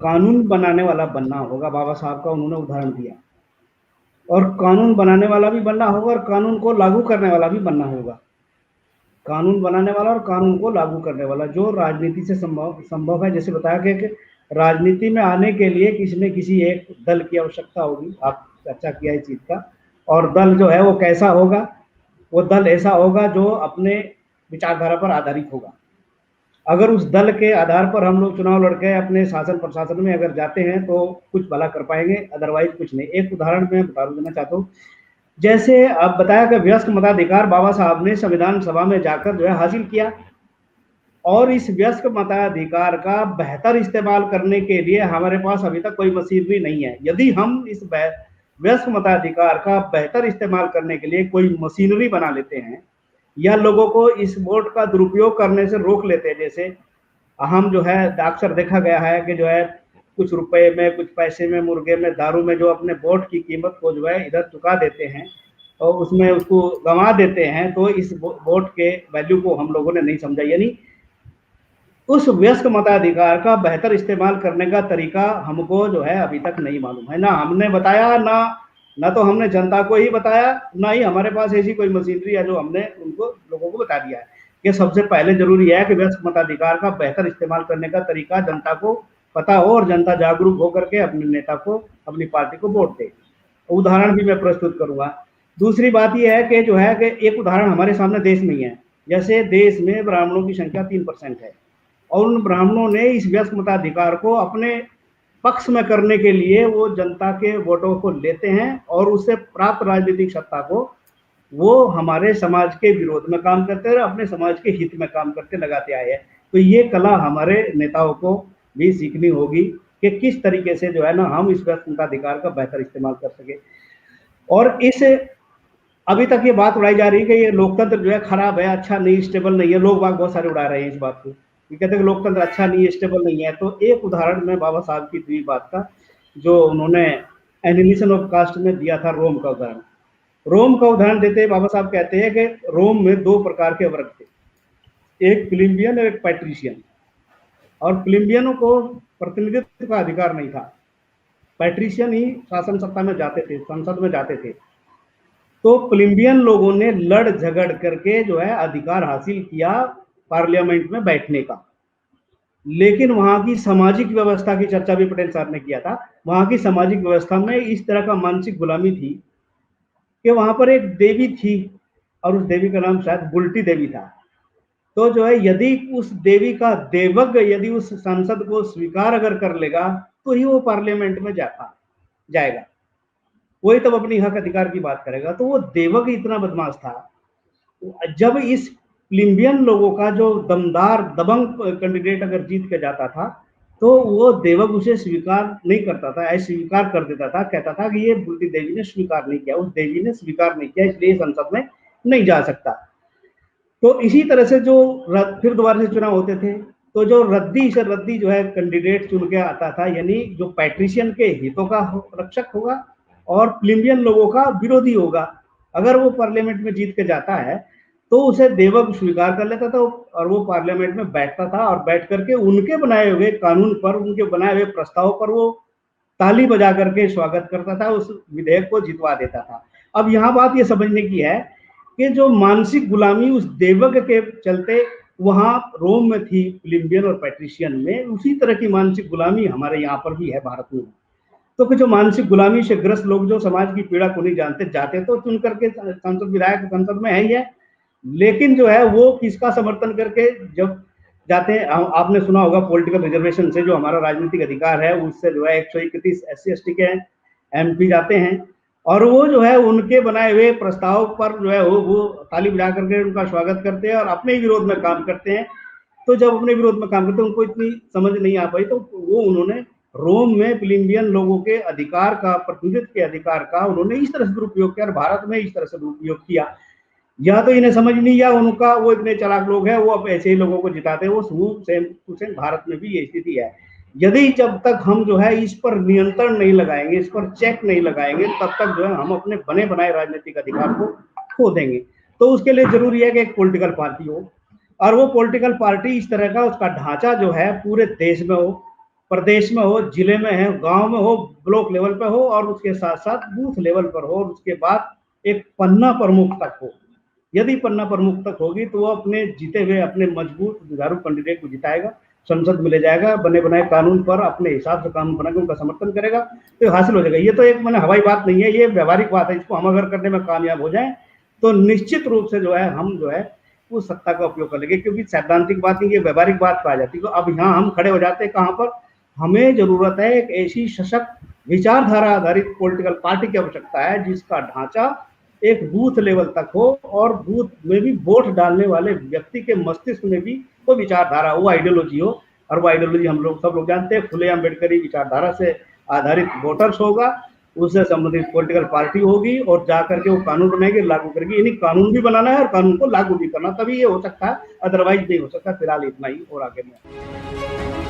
कानून बनाने वाला बनना होगा, बाबा साहब का उन्होंने उदाहरण दिया, और कानून बनाने वाला भी बनना होगा और कानून को लागू करने वाला भी बनना होगा। कानून बनाने वाला और कानून को लागू करने वाला, जो राजनीति से संभव संभव है। जैसे बताया गया कि राजनीति में आने के लिए किसी न किसी एक दल की आवश्यकता होगी, आप चर्चा किया इस चीज का। और दल जो है वो कैसा होगा? वो दल ऐसा होगा जो अपने विचारधारा पर आधारित होगा। अगर उस दल के आधार पर हम लोग चुनाव लड़के अपने शासन प्रशासन में अगर जाते हैं तो कुछ भला कर पाएंगे, अदरवाइज कुछ नहीं। एक उदाहरण मैं बता देना चाहता हूँ। जैसे आप बताया कि व्यस्क मताधिकार बाबा साहब ने संविधान सभा में जाकर जो है हासिल किया, और इस व्यस्क मताधिकार का बेहतर इस्तेमाल करने के लिए हमारे पास अभी तक कोई मशीनरी नहीं है। यदि हम इस व्यस्क मताधिकार का बेहतर इस्तेमाल करने के लिए कोई मशीनरी बना लेते हैं, या लोगों को इस वोट का दुरुपयोग करने से रोक लेते हैं, जैसे हम जो है अक्सर देखा गया है कि जो है कुछ रुपए में, कुछ पैसे में, मुर्गे में, दारू में जो अपने वोट की कीमत को जो है इधर चुका देते हैं और उसमें उसको गंवा देते हैं, तो इस वोट के वैल्यू को हम लोगों ने नहीं समझा। यानी उस व्यस्क मताधिकार का बेहतर इस्तेमाल करने का तरीका हमको जो है अभी तक नहीं मालूम है। ना हमने बताया, ना तो हमने जनता को ही बताया, ना ही हमारे पास ऐसी कोई मशीनरी है जो हमने उनको लोगों को बता दिया है। कि सबसे पहले जरूरी है कि व्यस्क मताधिकार का बेहतर इस्तेमाल करने का तरीका जनता को पता हो और जनता जागरूक होकर के अपने नेता को, अपनी पार्टी को वोट दे। उदाहरण भी मैं प्रस्तुत करूंगा। दूसरी बात यह है कि जो है कि एक उदाहरण हमारे सामने देश में ही है। जैसे देश में ब्राह्मणों की संख्या 3% है, और उन ब्राह्मणों ने इस व्यस्क मताधिकार को अपने पक्ष में करने के लिए वो जनता के वोटों को लेते हैं और उससे प्राप्त राजनीतिक सत्ता को वो हमारे समाज के विरोध में काम करते हैं, अपने समाज के हित में काम करते लगाते आए हैं। तो ये कला हमारे नेताओं को भी सीखनी होगी कि किस तरीके से जो है ना हम इस व्यस्क मताधिकार का बेहतर इस्तेमाल कर सके। और इस अभी तक ये बात उड़ाई जा रही है कि ये लोकतंत्र जो है खराब है, अच्छा नहीं, स्टेबल नहीं है। लोग बाग बहुत सारे उड़ा रहे हैं इस बात को, ये कहते हैं कि लोकतंत्र अच्छा नहीं है, स्टेबल नहीं है। तो एक उदाहरण मैं बाबा साहब की दी बात का, जो उन्होंने एनिमेशन ऑफ कास्ट में दिया था, रोम का उदाहरण। रोम का उदाहरण देते हैं बाबा साहब कहते हैं कि रोम में दो प्रकार के वर्ग थे, एक प्लिम्बियन और एक पैट्रिशियन। और प्लिम्बियनों को प्रतिनिधित्व का अधिकार नहीं था, पैट्रिशियन ही शासन सत्ता में जाते थे, संसद में जाते थे। तो प्लिम्बियन लोगों ने लड़ झगड़ करके जो है अधिकार हासिल किया पार्लियामेंट में बैठने का। लेकिन वहां की सामाजिक व्यवस्था की चर्चा भी पटेल साहब ने किया था। वहां की सामाजिक व्यवस्था में इस तरह का मानसिक गुलामी थी कि वहां पर एक देवी थी, और उस देवी का नाम शायद बुल्टी देवी था। तो जो है यदि उस देवी का देवज्ञ यदि उस सांसद को स्वीकार अगर कर लेगा तो ही वो पार्लियामेंट में जाएगा, वही तब अपनी हक अधिकार की बात करेगा। तो वो देवज्ञ इतना बदमाश था। जब इस प्लिम्बियन लोगों का जो दमदार दबंग कैंडिडेट अगर जीत के जाता था, तो वो देवक उसे स्वीकार नहीं करता था, अस्वीकार कर देता था, कहता था कि ये बुल्टी देवी ने स्वीकार नहीं किया, उस देवी ने स्वीकार नहीं किया, इसलिए संसद में नहीं जा सकता। तो इसी तरह से जो फिर दोबारा से चुनाव होते थे, तो जो रद्दी से रद्दी जो है कैंडिडेट चुन के आता था, यानी जो पैट्रिशियन के हितों का रक्षक होगा और प्लिम्बियन लोगों का विरोधी होगा, अगर वो पार्लियामेंट में जीत के जाता है तो उसे देवक स्वीकार कर लेता था और वो पार्लियामेंट में बैठता था, और बैठ करके उनके बनाए हुए कानून पर, उनके बनाए हुए प्रस्ताव पर वो ताली बजा करके स्वागत करता था, उस विधेयक को जितवा देता था। अब यहाँ बात ये समझने की है कि जो मानसिक गुलामी उस देवज्ञ के चलते वहां रोम में थी, प्लिम्बियन और पैट्रिशियन में, उसी तरह की मानसिक गुलामी हमारे यहाँ पर भी है भारत में। तो कि जो मानसिक गुलामी से ग्रस्त लोग जो समाज की पीड़ा को नहीं जानते, जाते तो चुन करके सांसद विधायक संसद में है ही है, लेकिन जो है वो किसका समर्थन करके जब जाते हैं, आपने सुना होगा पॉलिटिकल रिजर्वेशन से जो हमारा राजनीतिक अधिकार है उससे जो है 131 SC ST के MP जाते हैं, और वो जो है उनके बनाए हुए प्रस्ताव पर जो है वो ताली बजा करके उनका स्वागत करते हैं और अपने विरोध में काम करते हैं। तो जब अपने विरोध में काम करते हैं, उनको इतनी समझ नहीं आ पाई, तो वो उन्होंने रोम में प्लिम्बियन लोगों के अधिकार का, प्रतिनिधित्व के अधिकार का उन्होंने इस तरह से दुरुपयोग किया और भारत में इस तरह से दुरुपयोग किया। या तो इन्हें समझ नहीं, या उनका वो इतने चालाक लोग हैं, वो अब ऐसे ही लोगों को जिताते हैं। वो सेम भारत में भी ये स्थिति है। यदि जब तक हम जो है इस पर नियंत्रण नहीं लगाएंगे, इस पर चेक नहीं लगाएंगे, तब तक जो है हम अपने बने बनाए राजनीतिक अधिकार को खो देंगे। तो उसके लिए जरूरी है कि एक पॉलिटिकल पार्टी हो, और वो पॉलिटिकल पार्टी इस तरह का उसका ढांचा जो है पूरे देश में हो, प्रदेश में हो, जिले में है, गांव में हो, ब्लॉक लेवल पे हो और उसके साथ-साथ बूथ लेवल पर हो और उसके बाद एक पन्ना प्रमुख तक हो। यदि पन्ना प्रमुख तक होगी तो वो अपने जीते हुए अपने मजबूत जुझारू कैंडिडेट को जिताएगा, संसद में ले जाएगा, बने बनाए कानून पर अपने हिसाब से कानून बना के उनका समर्थन करेगा, तो हासिल हो जाएगा। ये तो एक मैंने हवाई बात नहीं है, ये व्यावहारिक बात है। इसको हम अगर करने में कामयाब हो जाएँ, तो निश्चित रूप से जो है हम जो है उस सत्ता का उपयोग कर लेंगे, क्योंकि सैद्धांतिक बात नहीं, ये व्यावहारिक बात पे आ जाती है। तो अब यहाँ हम खड़े हो जाते हैं कहाँ पर? हमें ज़रूरत है एक ऐसी सशक्त विचारधारा आधारित पॉलिटिकल पार्टी की आवश्यकता है, जिसका ढांचा एक बूथ लेवल तक हो और बूथ में भी वोट डालने वाले व्यक्ति के मस्तिष्क में भी वो विचारधारा, वो आइडियोलॉजी हो। और वो आइडियोलॉजी हम लोग सब लोग जानते हैं, फुले अम्बेडकरी विचारधारा से आधारित वोटर्स होगा, उससे संबंधित पॉलिटिकल पार्टी होगी और जाकर के वो कानून बनाएगी, लागू करेगी। यानी कानून भी बनाना है और कानून को लागू भी करना, तभी ये हो सकता है, अदरवाइज नहीं हो सकता। फिलहाल इतना ही और आगे में